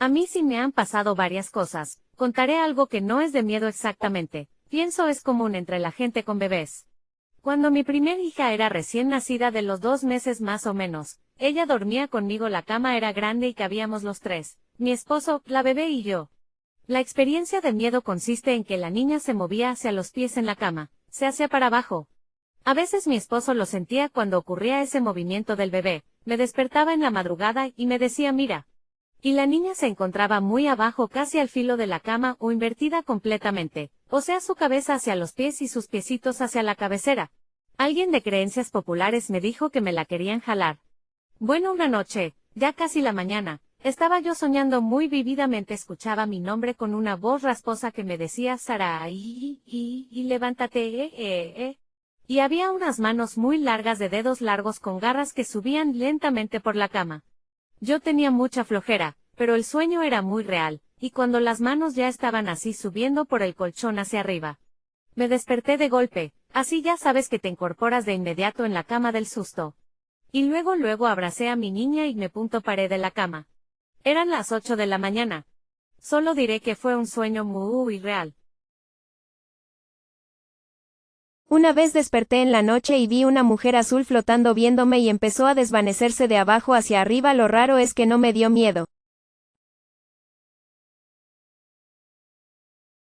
A mí sí me han pasado varias cosas. Contaré algo que no es de miedo exactamente. Pienso es común entre la gente con bebés. Cuando mi primer hija era recién nacida de los 2 meses más o menos, ella dormía conmigo, la cama era grande y cabíamos los tres, mi esposo, la bebé y yo. La experiencia de miedo consiste en que la niña se movía hacia los pies en la cama, se hacía para abajo. A veces mi esposo lo sentía cuando ocurría ese movimiento del bebé, me despertaba en la madrugada y me decía mira. Y la niña se encontraba muy abajo, casi al filo de la cama o invertida completamente, o sea su cabeza hacia los pies y sus piecitos hacia la cabecera. Alguien de creencias populares me dijo que me la querían jalar. Bueno, una noche, ya casi la mañana, estaba yo soñando muy vívidamente, escuchaba mi nombre con una voz rasposa que me decía Sara y levántate, Y había unas manos muy largas de dedos largos con garras que subían lentamente por la cama. Yo tenía mucha flojera, pero el sueño era muy real, y cuando las manos ya estaban así subiendo por el colchón hacia arriba, me desperté de golpe, así ya sabes que te incorporas de inmediato en la cama del susto. Y luego abracé a mi niña y me paré de la cama. Eran las 8 de la mañana. Solo diré que fue un sueño muy real. Una vez desperté en la noche y vi una mujer azul flotando viéndome y empezó a desvanecerse de abajo hacia arriba. Lo raro es que no me dio miedo.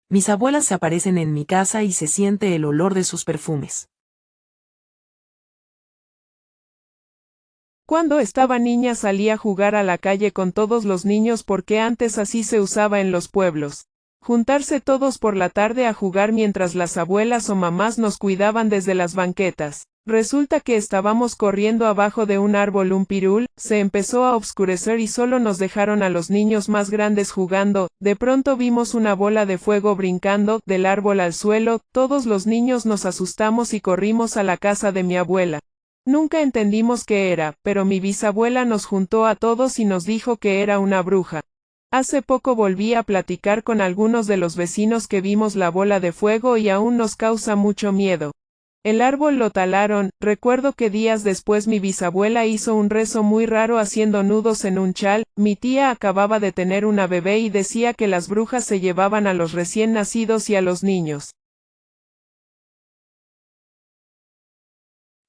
Mis abuelas se aparecen en mi casa y se siente el olor de sus perfumes. Cuando estaba niña salí a jugar a la calle con todos los niños porque antes así se usaba en los pueblos. Juntarse todos por la tarde a jugar mientras las abuelas o mamás nos cuidaban desde las banquetas. Resulta que estábamos corriendo abajo de un árbol, un pirul, se empezó a oscurecer y solo nos dejaron a los niños más grandes jugando. De pronto vimos una bola de fuego brincando del árbol al suelo, todos los niños nos asustamos y corrimos a la casa de mi abuela. Nunca entendimos qué era, pero mi bisabuela nos juntó a todos y nos dijo que era una bruja. Hace poco volví a platicar con algunos de los vecinos que vimos la bola de fuego y aún nos causa mucho miedo. El árbol lo talaron. Recuerdo que días después mi bisabuela hizo un rezo muy raro haciendo nudos en un chal. Mi tía acababa de tener una bebé y decía que las brujas se llevaban a los recién nacidos y a los niños.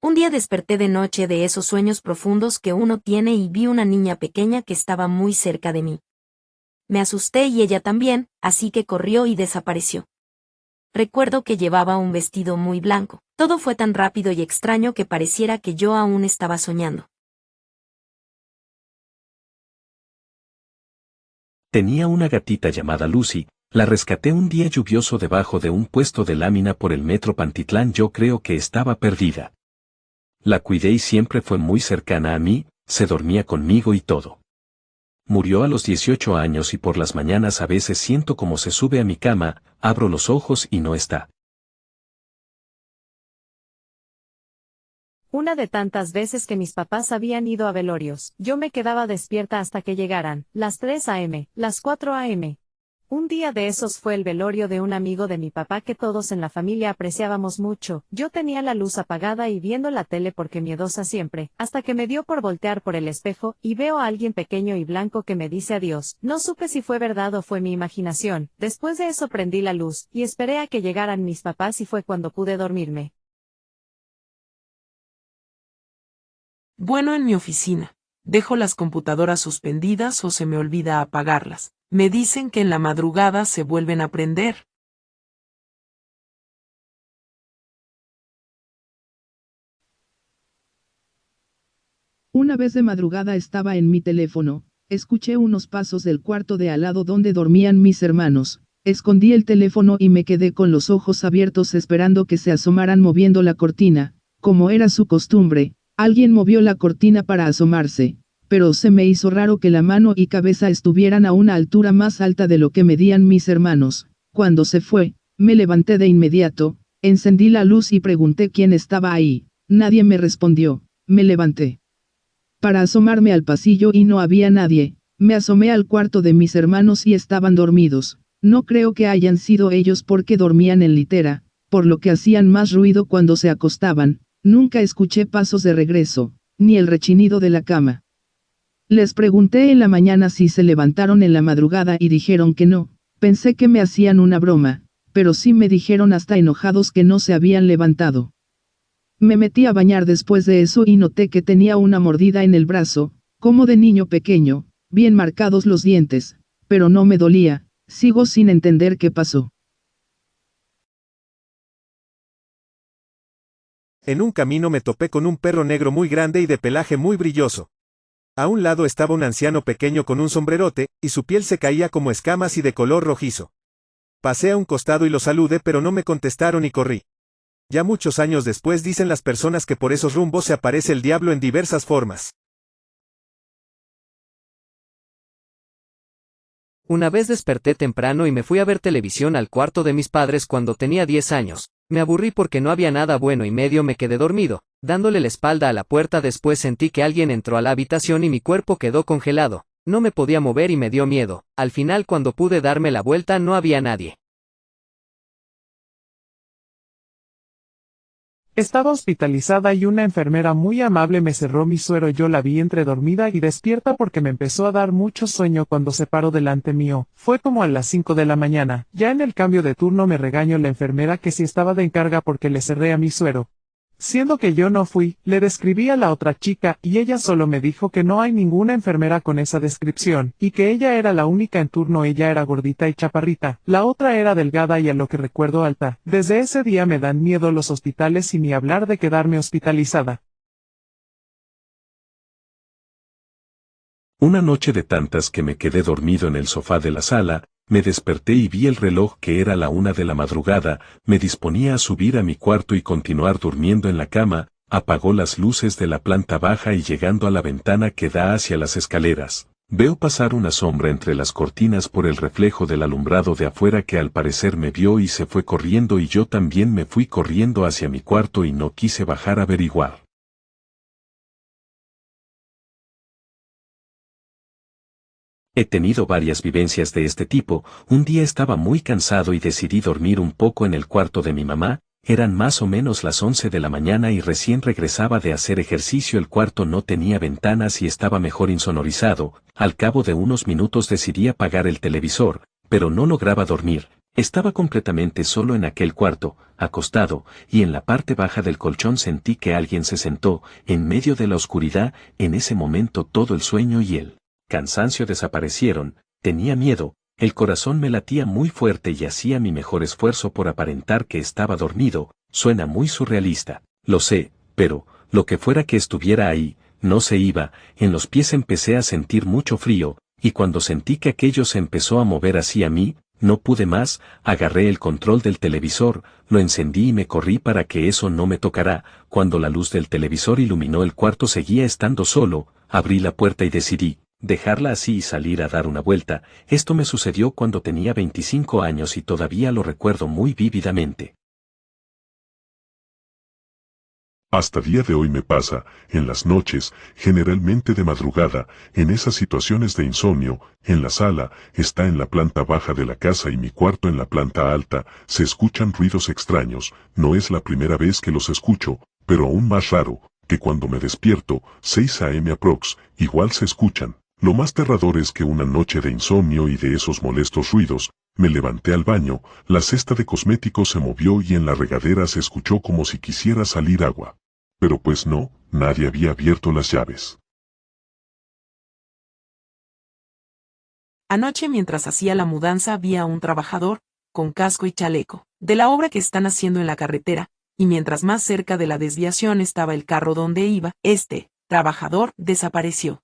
Un día desperté de noche de esos sueños profundos que uno tiene y vi una niña pequeña que estaba muy cerca de mí. Me asusté y ella también, así que corrió y desapareció. Recuerdo que llevaba un vestido muy blanco. Todo fue tan rápido y extraño que pareciera que yo aún estaba soñando. Tenía una gatita llamada Lucy, la rescaté un día lluvioso debajo de un puesto de lámina por el metro Pantitlán. Yo creo que estaba perdida. La cuidé y siempre fue muy cercana a mí, se dormía conmigo y todo. Murió a los 18 años y por las mañanas a veces siento como se sube a mi cama, abro los ojos y no está. Una de tantas veces que mis papás habían ido a velorios, yo me quedaba despierta hasta que llegaran, las 3 a.m., las 4 a.m. Un día de esos fue el velorio de un amigo de mi papá que todos en la familia apreciábamos mucho. Yo tenía la luz apagada y viendo la tele porque miedosa siempre, hasta que me dio por voltear por el espejo, y veo a alguien pequeño y blanco que me dice adiós. No supe si fue verdad o fue mi imaginación. Después de eso prendí la luz, y esperé a que llegaran mis papás y fue cuando pude dormirme. Bueno, en mi oficina. Dejo las computadoras suspendidas o se me olvida apagarlas. Me dicen que en la madrugada se vuelven a prender. Una vez de madrugada estaba en mi teléfono, escuché unos pasos del cuarto de al lado donde dormían mis hermanos. Escondí el teléfono y me quedé con los ojos abiertos esperando que se asomaran moviendo la cortina. Como era su costumbre, alguien movió la cortina para asomarse, pero se me hizo raro que la mano y cabeza estuvieran a una altura más alta de lo que medían mis hermanos. Cuando se fue, me levanté de inmediato, encendí la luz y pregunté quién estaba ahí. Nadie me respondió. Me levanté para asomarme al pasillo y no había nadie. Me asomé al cuarto de mis hermanos y estaban dormidos. No creo que hayan sido ellos porque dormían en litera, por lo que hacían más ruido cuando se acostaban. Nunca escuché pasos de regreso, ni el rechinido de la cama. Les pregunté en la mañana si se levantaron en la madrugada y dijeron que no. Pensé que me hacían una broma, pero sí me dijeron hasta enojados que no se habían levantado. Me metí a bañar después de eso y noté que tenía una mordida en el brazo, como de niño pequeño, bien marcados los dientes, pero no me dolía. Sigo sin entender qué pasó. En un camino me topé con un perro negro muy grande y de pelaje muy brilloso. A un lado estaba un anciano pequeño con un sombrerote, y su piel se caía como escamas y de color rojizo. Pasé a un costado y lo saludé, pero no me contestaron y corrí. Ya muchos años después dicen las personas que por esos rumbos se aparece el diablo en diversas formas. Una vez desperté temprano y me fui a ver televisión al cuarto de mis padres cuando tenía 10 años. Me aburrí porque no había nada bueno y medio me quedé dormido, dándole la espalda a la puerta. Después sentí que alguien entró a la habitación y mi cuerpo quedó congelado. No me podía mover y me dio miedo. Al final, cuando pude darme la vuelta, no había nadie. Estaba hospitalizada y una enfermera muy amable me cerró mi suero. Yo la vi entre dormida y despierta porque me empezó a dar mucho sueño cuando se paró delante mío. Fue como a las 5 de la mañana. Ya en el cambio de turno me regañó la enfermera que si estaba de encarga porque le cerré a mi suero. Siendo que yo no fui, le describí a la otra chica y ella solo me dijo que no hay ninguna enfermera con esa descripción, y que ella era la única en turno. Ella era gordita y chaparrita, la otra era delgada y a lo que recuerdo alta. Desde ese día me dan miedo los hospitales y ni hablar de quedarme hospitalizada. Una noche de tantas que me quedé dormido en el sofá de la sala, me desperté y vi el reloj que era la 1 de la madrugada, me disponía a subir a mi cuarto y continuar durmiendo en la cama. Apagó las luces de la planta baja y llegando a la ventana que da hacia las escaleras, veo pasar una sombra entre las cortinas por el reflejo del alumbrado de afuera que al parecer me vio y se fue corriendo y yo también me fui corriendo hacia mi cuarto y no quise bajar a averiguar. He tenido varias vivencias de este tipo. Un día estaba muy cansado y decidí dormir un poco en el cuarto de mi mamá. Eran más o menos las 11 de la mañana y recién regresaba de hacer ejercicio. El cuarto no tenía ventanas y estaba mejor insonorizado. Al cabo de unos minutos decidí apagar el televisor, pero no lograba dormir. Estaba completamente solo en aquel cuarto, acostado, y en la parte baja del colchón sentí que alguien se sentó, en medio de la oscuridad. En ese momento todo el sueño y el cansancio desaparecieron. Tenía miedo, el corazón me latía muy fuerte y hacía mi mejor esfuerzo por aparentar que estaba dormido. Suena muy surrealista, lo sé, pero, lo que fuera que estuviera ahí, no se iba. En los pies empecé a sentir mucho frío, y cuando sentí que aquello se empezó a mover hacia mí, no pude más. Agarré el control del televisor, lo encendí y me corrí para que eso no me tocara. Cuando la luz del televisor iluminó el cuarto seguía estando solo, abrí la puerta y decidí dejarla así y salir a dar una vuelta. Esto me sucedió cuando tenía 25 años y todavía lo recuerdo muy vívidamente. Hasta día de hoy me pasa, en las noches, generalmente de madrugada, en esas situaciones de insomnio. En la sala, está en la planta baja de la casa y mi cuarto en la planta alta, se escuchan ruidos extraños. No es la primera vez que los escucho, pero aún más raro, que cuando me despierto, 6 a.m. aprox, igual se escuchan. Lo más aterrador es que una noche de insomnio y de esos molestos ruidos, me levanté al baño, la cesta de cosméticos se movió y en la regadera se escuchó como si quisiera salir agua. Pero pues no, nadie había abierto las llaves. Anoche mientras hacía la mudanza vi a un trabajador, con casco y chaleco, de la obra que están haciendo en la carretera, y mientras más cerca de la desviación estaba el carro donde iba, este trabajador desapareció.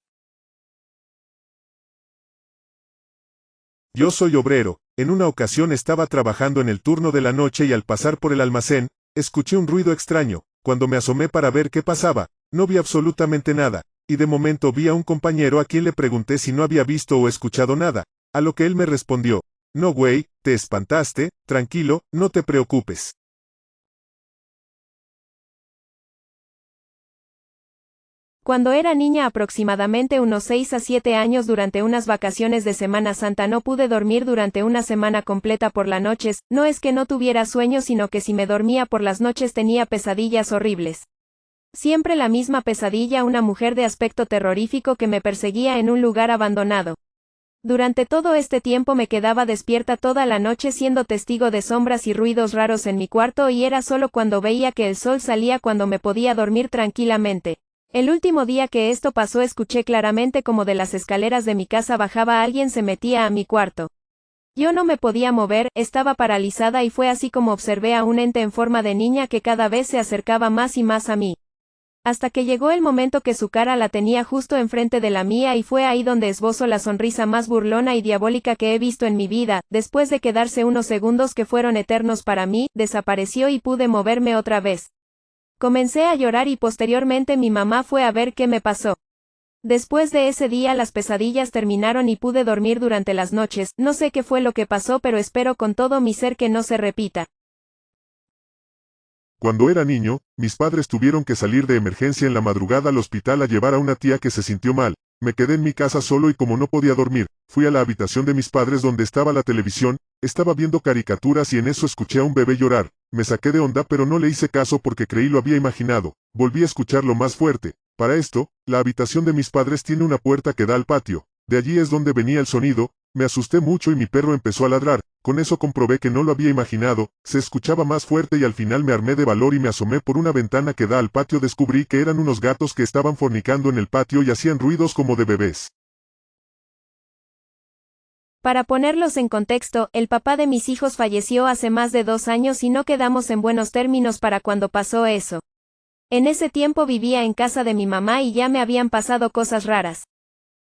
Yo soy obrero. En una ocasión estaba trabajando en el turno de la noche y al pasar por el almacén, escuché un ruido extraño. Cuando me asomé para ver qué pasaba, no vi absolutamente nada, y de momento vi a un compañero a quien le pregunté si no había visto o escuchado nada, a lo que él me respondió: no güey, te espantaste, tranquilo, no te preocupes. Cuando era niña, aproximadamente unos 6 a 7 años, durante unas vacaciones de Semana Santa no pude dormir durante una semana completa por las noches. No es que no tuviera sueño, sino que si me dormía por las noches tenía pesadillas horribles. Siempre la misma pesadilla, una mujer de aspecto terrorífico que me perseguía en un lugar abandonado. Durante todo este tiempo me quedaba despierta toda la noche siendo testigo de sombras y ruidos raros en mi cuarto y era solo cuando veía que el sol salía cuando me podía dormir tranquilamente. El último día que esto pasó escuché claramente como de las escaleras de mi casa bajaba alguien, se metía a mi cuarto. Yo no me podía mover, estaba paralizada y fue así como observé a un ente en forma de niña que cada vez se acercaba más y más a mí. Hasta que llegó el momento que su cara la tenía justo enfrente de la mía y fue ahí donde esbozó la sonrisa más burlona y diabólica que he visto en mi vida. Después de quedarse unos segundos que fueron eternos para mí, desapareció y pude moverme otra vez. Comencé a llorar y posteriormente mi mamá fue a ver qué me pasó. Después de ese día las pesadillas terminaron y pude dormir durante las noches. No sé qué fue lo que pasó, pero espero con todo mi ser que no se repita. Cuando era niño, mis padres tuvieron que salir de emergencia en la madrugada al hospital a llevar a una tía que se sintió mal. Me quedé en mi casa solo y como no podía dormir, fui a la habitación de mis padres donde estaba la televisión, estaba viendo caricaturas y en eso escuché a un bebé llorar. Me saqué de onda pero no le hice caso porque creí lo había imaginado. Volví a escucharlo más fuerte. Para esto, la habitación de mis padres tiene una puerta que da al patio. De allí es donde venía el sonido. Me asusté mucho y mi perro empezó a ladrar. Con eso comprobé que no lo había imaginado, se escuchaba más fuerte y al final me armé de valor y me asomé por una ventana que da al patio. Descubrí que eran unos gatos que estaban fornicando en el patio y hacían ruidos como de bebés. Para ponerlos en contexto, el papá de mis hijos falleció hace más de 2 años y no quedamos en buenos términos para cuando pasó eso. En ese tiempo vivía en casa de mi mamá y ya me habían pasado cosas raras.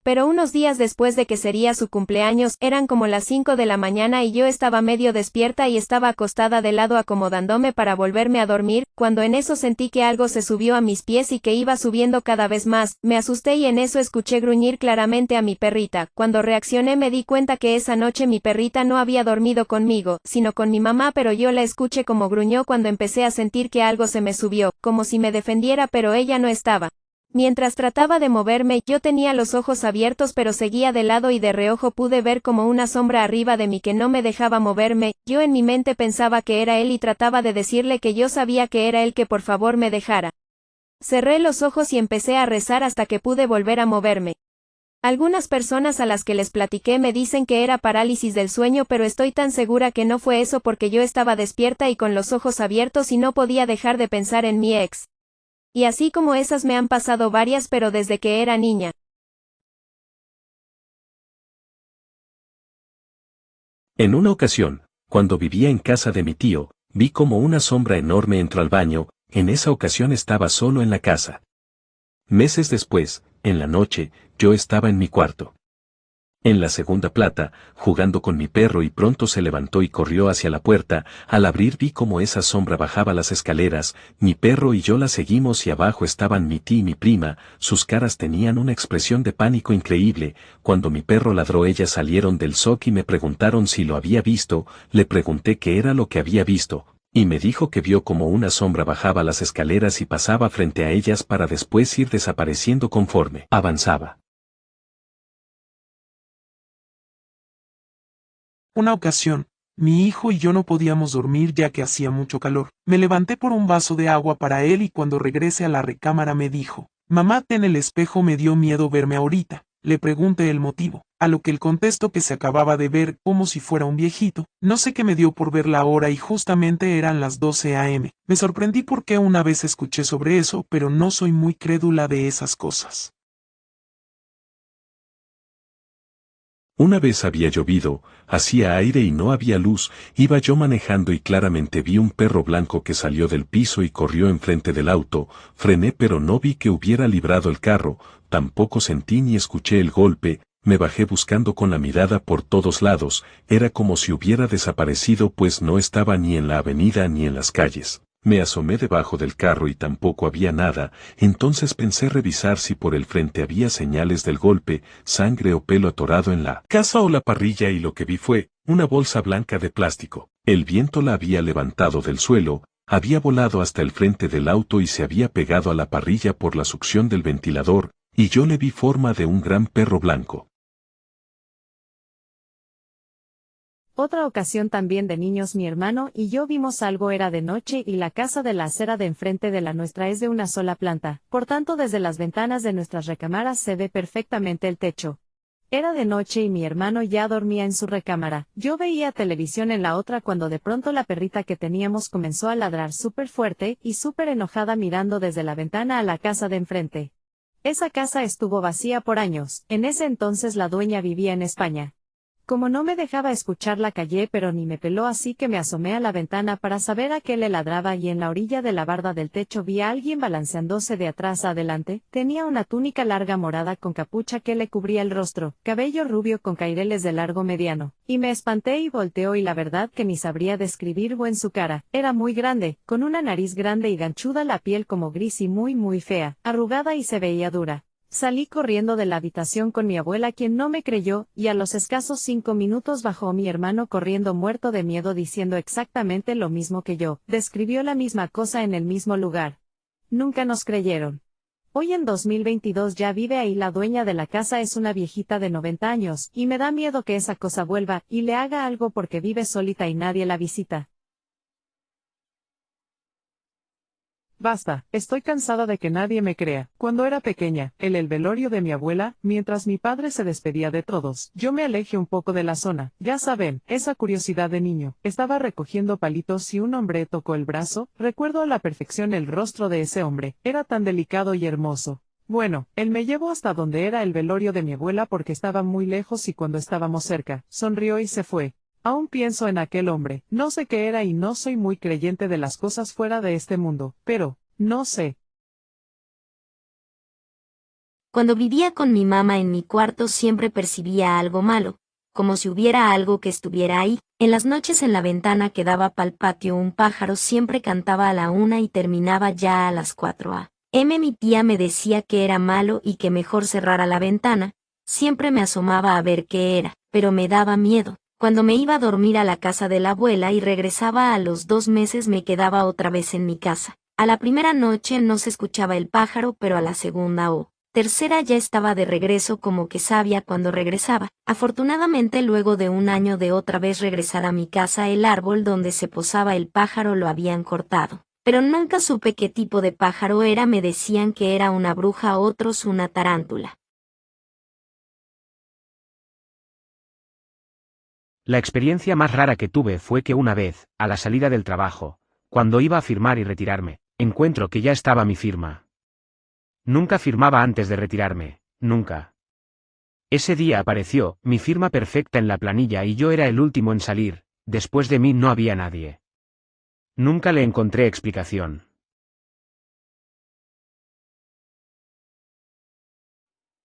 Pero unos días después de que sería su cumpleaños, eran como las 5 de la mañana y yo estaba medio despierta y estaba acostada de lado acomodándome para volverme a dormir, cuando en eso sentí que algo se subió a mis pies y que iba subiendo cada vez más. Me asusté y en eso escuché gruñir claramente a mi perrita. Cuando reaccioné me di cuenta que esa noche mi perrita no había dormido conmigo, sino con mi mamá, pero yo la escuché como gruñó cuando empecé a sentir que algo se me subió, como si me defendiera, pero ella no estaba. Mientras trataba de moverme, yo tenía los ojos abiertos pero seguía de lado y de reojo pude ver como una sombra arriba de mí que no me dejaba moverme. Yo en mi mente pensaba que era él y trataba de decirle que yo sabía que era él, que por favor me dejara. Cerré los ojos y empecé a rezar hasta que pude volver a moverme. Algunas personas a las que les platiqué me dicen que era parálisis del sueño, pero estoy tan segura que no fue eso porque yo estaba despierta y con los ojos abiertos y no podía dejar de pensar en mi ex. Y así como esas me han pasado varias, pero desde que era niña. En una ocasión, cuando vivía en casa de mi tío, vi como una sombra enorme entró al baño. En esa ocasión estaba solo en la casa. Meses después, en la noche, yo estaba en mi cuarto. En la segunda planta, jugando con mi perro y pronto se levantó y corrió hacia la puerta. Al abrir vi como esa sombra bajaba las escaleras, mi perro y yo la seguimos y abajo estaban mi tía y mi prima. Sus caras tenían una expresión de pánico increíble. Cuando mi perro ladró ellas salieron del shock y me preguntaron si lo había visto. Le pregunté qué era lo que había visto, y me dijo que vio como una sombra bajaba las escaleras y pasaba frente a ellas para después ir desapareciendo conforme avanzaba. Una ocasión, mi hijo y yo no podíamos dormir ya que hacía mucho calor. Me levanté por un vaso de agua para él y cuando regresé a la recámara me dijo, mamá, ten el espejo, me dio miedo verme ahorita. Le pregunté el motivo, a lo que él contestó que se acababa de ver como si fuera un viejito. No sé qué me dio por ver la hora y justamente eran las 12 a.m. Me sorprendí porque una vez escuché sobre eso, pero no soy muy crédula de esas cosas. Una vez había llovido, hacía aire y no había luz, iba yo manejando y claramente vi un perro blanco que salió del piso y corrió enfrente del auto. Frené pero no vi que hubiera librado el carro, tampoco sentí ni escuché el golpe. Me bajé buscando con la mirada por todos lados, era como si hubiera desaparecido pues no estaba ni en la avenida ni en las calles. Me asomé debajo del carro y tampoco había nada, entonces pensé revisar si por el frente había señales del golpe, sangre o pelo atorado en la casa o la parrilla y lo que vi fue una bolsa blanca de plástico. El viento la había levantado del suelo, había volado hasta el frente del auto y se había pegado a la parrilla por la succión del ventilador, y yo le vi forma de un gran perro blanco. Otra ocasión también de niños mi hermano y yo vimos algo, era de noche y la casa de la acera de enfrente de la nuestra es de una sola planta, por tanto desde las ventanas de nuestras recámaras se ve perfectamente el techo. Era de noche y mi hermano ya dormía en su recámara, yo veía televisión en la otra cuando de pronto la perrita que teníamos comenzó a ladrar súper fuerte y súper enojada mirando desde la ventana a la casa de enfrente. Esa casa estuvo vacía por años, en ese entonces la dueña vivía en España. Como no me dejaba escuchar la callé pero ni me peló, así que me asomé a la ventana para saber a qué le ladraba y en la orilla de la barda del techo vi a alguien balanceándose de atrás a adelante, tenía una túnica larga morada con capucha que le cubría el rostro, cabello rubio con caireles de largo mediano, y me espanté y volteó y la verdad que ni sabría describir en su cara, era muy grande, con una nariz grande y ganchuda, la piel como gris y muy fea, arrugada y se veía dura. Salí corriendo de la habitación con mi abuela, quien no me creyó, y a los escasos 5 minutos bajó mi hermano corriendo muerto de miedo diciendo exactamente lo mismo que yo, describió la misma cosa en el mismo lugar. Nunca nos creyeron. Hoy en 2022 ya vive ahí la dueña de la casa, es una viejita de 90 años, y me da miedo que esa cosa vuelva y le haga algo porque vive solita y nadie la visita. Basta, estoy cansada de que nadie me crea. Cuando era pequeña, en el velorio de mi abuela, mientras mi padre se despedía de todos, yo me alejé un poco de la zona. Ya saben, esa curiosidad de niño. Estaba recogiendo palitos y un hombre tocó el brazo. Recuerdo a la perfección el rostro de ese hombre. Era tan delicado y hermoso. Bueno, él me llevó hasta donde era el velorio de mi abuela porque estaba muy lejos y cuando estábamos cerca, sonrió y se fue. Aún pienso en aquel hombre, no sé qué era y no soy muy creyente de las cosas fuera de este mundo, pero, no sé. Cuando vivía con mi mamá en mi cuarto siempre percibía algo malo, como si hubiera algo que estuviera ahí. En las noches en la ventana que daba pa'l patio un pájaro siempre cantaba a la 1 y terminaba ya a las 4 a.m. Mi tía me decía que era malo y que mejor cerrara la ventana, siempre me asomaba a ver qué era, pero me daba miedo. Cuando me iba a dormir a la casa de la abuela y regresaba a los 2 meses me quedaba otra vez en mi casa. A la primera noche no se escuchaba el pájaro, pero a la segunda o tercera ya estaba de regreso, como que sabía cuando regresaba. Afortunadamente luego de un año de otra vez regresar a mi casa, el árbol donde se posaba el pájaro lo habían cortado. Pero nunca supe qué tipo de pájaro era, me decían que era una bruja, otros una tarántula. La experiencia más rara que tuve fue que una vez, a la salida del trabajo, cuando iba a firmar y retirarme, encuentro que ya estaba mi firma. Nunca firmaba antes de retirarme, nunca. Ese día apareció mi firma perfecta en la planilla y yo era el último en salir, después de mí no había nadie. Nunca le encontré explicación.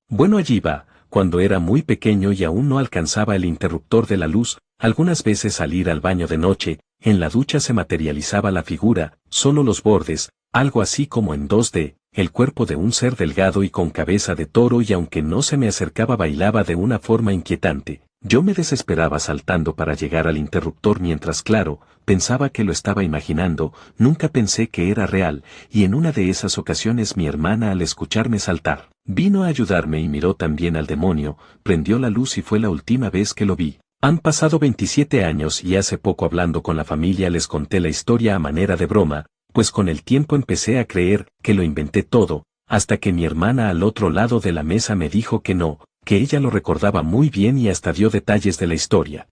Bueno, allí va. Cuando era muy pequeño y aún no alcanzaba el interruptor de la luz, algunas veces salir al baño de noche, en la ducha se materializaba la figura, solo los bordes, algo así como en 2D, el cuerpo de un ser delgado y con cabeza de toro, y aunque no se me acercaba bailaba de una forma inquietante. Yo me desesperaba saltando para llegar al interruptor mientras, claro, pensaba que lo estaba imaginando, nunca pensé que era real, y en una de esas ocasiones mi hermana, al escucharme saltar, vino a ayudarme y miró también al demonio, prendió la luz y fue la última vez que lo vi. Han pasado 27 años y hace poco, hablando con la familia, les conté la historia a manera de broma, pues con el tiempo empecé a creer que lo inventé todo, hasta que mi hermana al otro lado de la mesa me dijo que no, que ella lo recordaba muy bien y hasta dio detalles de la historia.